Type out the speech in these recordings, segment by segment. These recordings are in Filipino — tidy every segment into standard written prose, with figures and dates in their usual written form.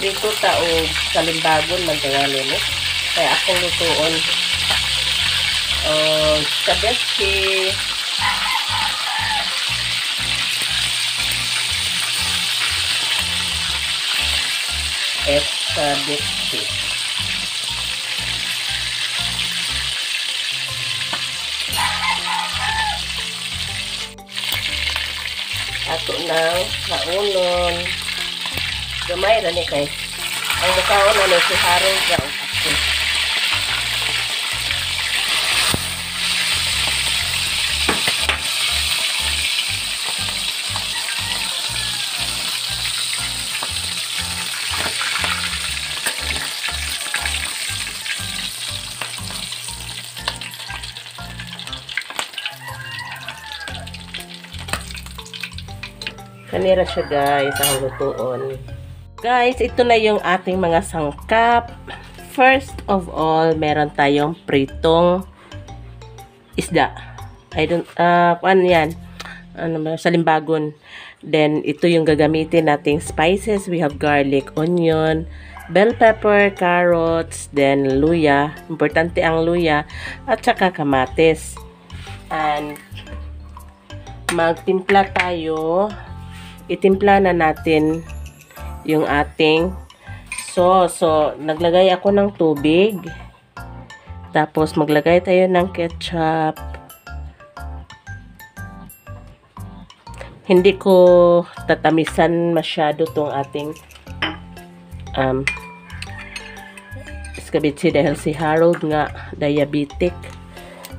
Dito tao kalimbagon man tagalog no. Kaya akong lutuon kabechi, escabeche. Ato ng kaunon. Gamay ra ni kay. Ang mukaon na si Harold ra o ako. Kanira siya guys, ang lutuon. Guys, ito na yung ating mga sangkap. First of all, meron tayong pritong isda. Ano yan? Salimbagon. Then, ito yung gagamitin nating spices. We have garlic, onion, bell pepper, carrots, then luya. Importante ang luya. At saka kamatis. And, magtimpla tayo. Itimpla na natin yung ating sauce. So, naglagay ako ng tubig. Tapos, maglagay tayo ng ketchup. Hindi ko tatamisan masyado tong ating escabeche dahil si Harold nga diabetic.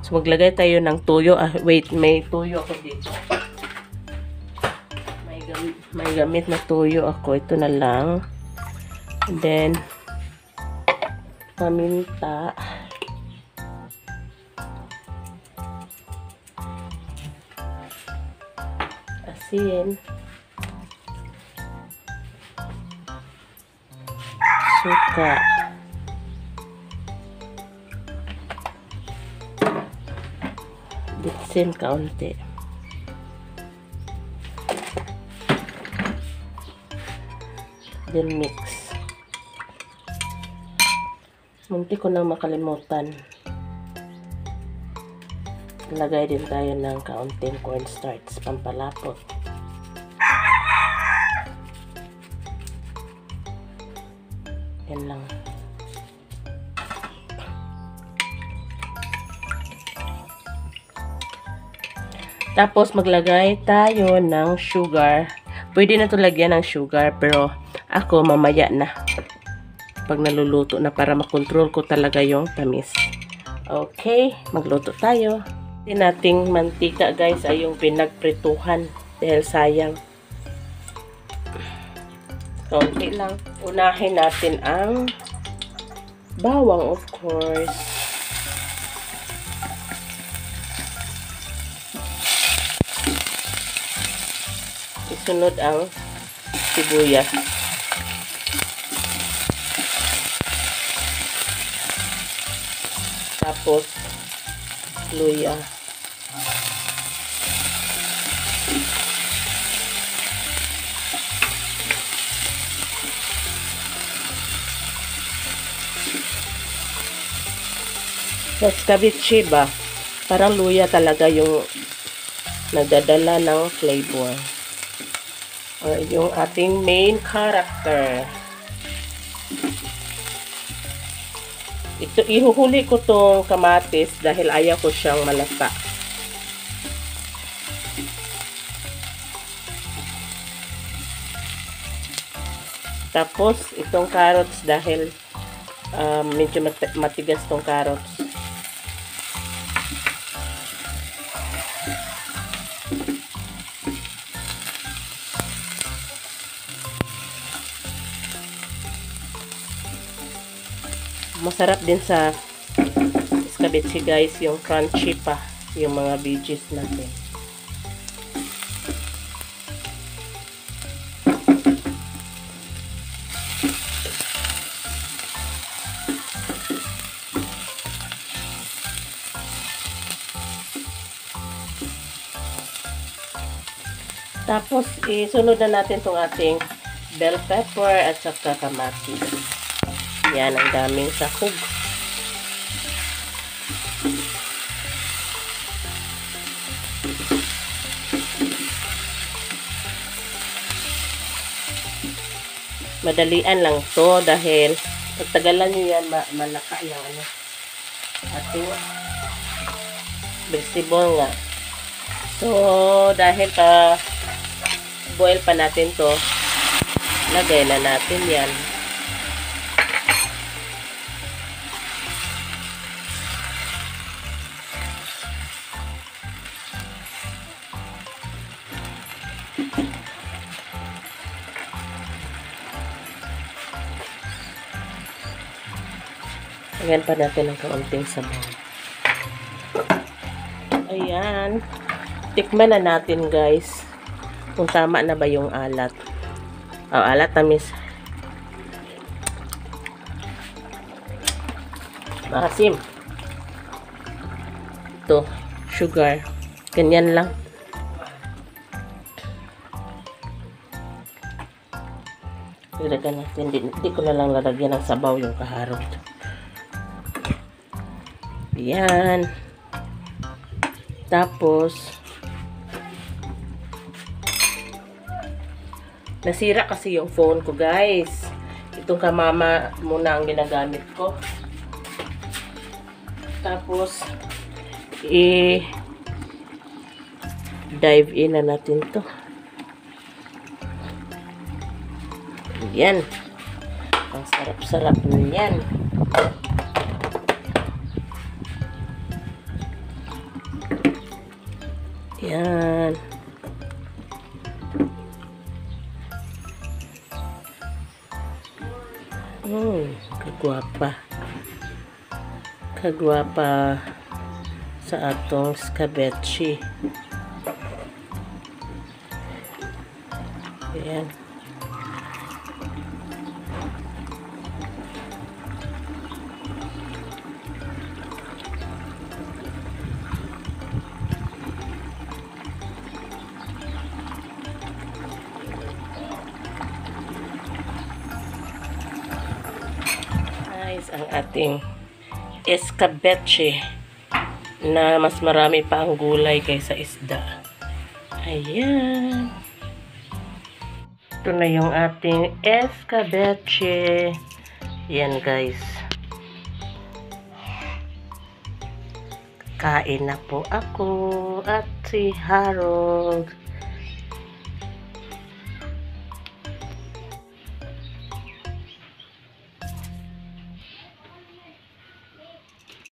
So, maglagay tayo ng tuyo. Wait, may tuyo ako dito. May gamit na tuyo ako. Ito na lang. And then, paminta. Asin. Suka. Bitsin kaunti. Then mix. Munti ko na makalimutan. Lagay din tayo ng kaunting cornstarch, pampalapot. Yan lang. Tapos maglagay tayo ng sugar. Pwede na ito lagyan ng sugar, pero ako mamaya na. Pag naluluto na para makontrol ko talaga yung tamis. Okay, magluto tayo. Hindi nating mantika guys ay yung pinagprituhan dahil sayang. Kaunti lang. Unahin natin ang bawang, of course. Isunod ang sibuyas. Tapos luya. Sa escabeche ba, parang luya talaga yung nagdadala ng flavor. Or yung ating main character. Ito, ihuhuli ko tong kamatis dahil ayaw ko siyang malasa. Tapos, itong carrots dahil medyo matigas tong carrots. Masarap din sa escabeche guys, yung crunchy pa yung mga veggies natin. Tapos isunod na natin tong ating bell pepper, at saka kamatis. Yan, ang daming sahog. Madalian lang to dahil pagtagalan nyo yan, malaka yung ating vegetable nga. So, dahil boil pa natin to, lagay na natin yan. Lagyan pa natin ng kaunting sabaw. Ayan. Tikman na natin, guys, kung tama na ba yung alat. Alat tamis. Maasim. Ito, sugar. Ganyan lang. Ilagyan natin. Hindi ko na lang lalagyan ng sabaw yung kaharot. Yan. Tapos, nasira kasi yung phone ko, guys. Itong kamama muna ang ginagamit ko. Tapos, dive in na natin to. Yan. Ang sarap-sarap niyan. Yan. Kagwapa. Kagwapa sa atong scabeche. Ayan. Ang ating escabeche na mas marami pa ang gulay kaysa isda. Ayan. Ito na yung ating escabeche. Yan, guys. Kain na po ako at si Harold.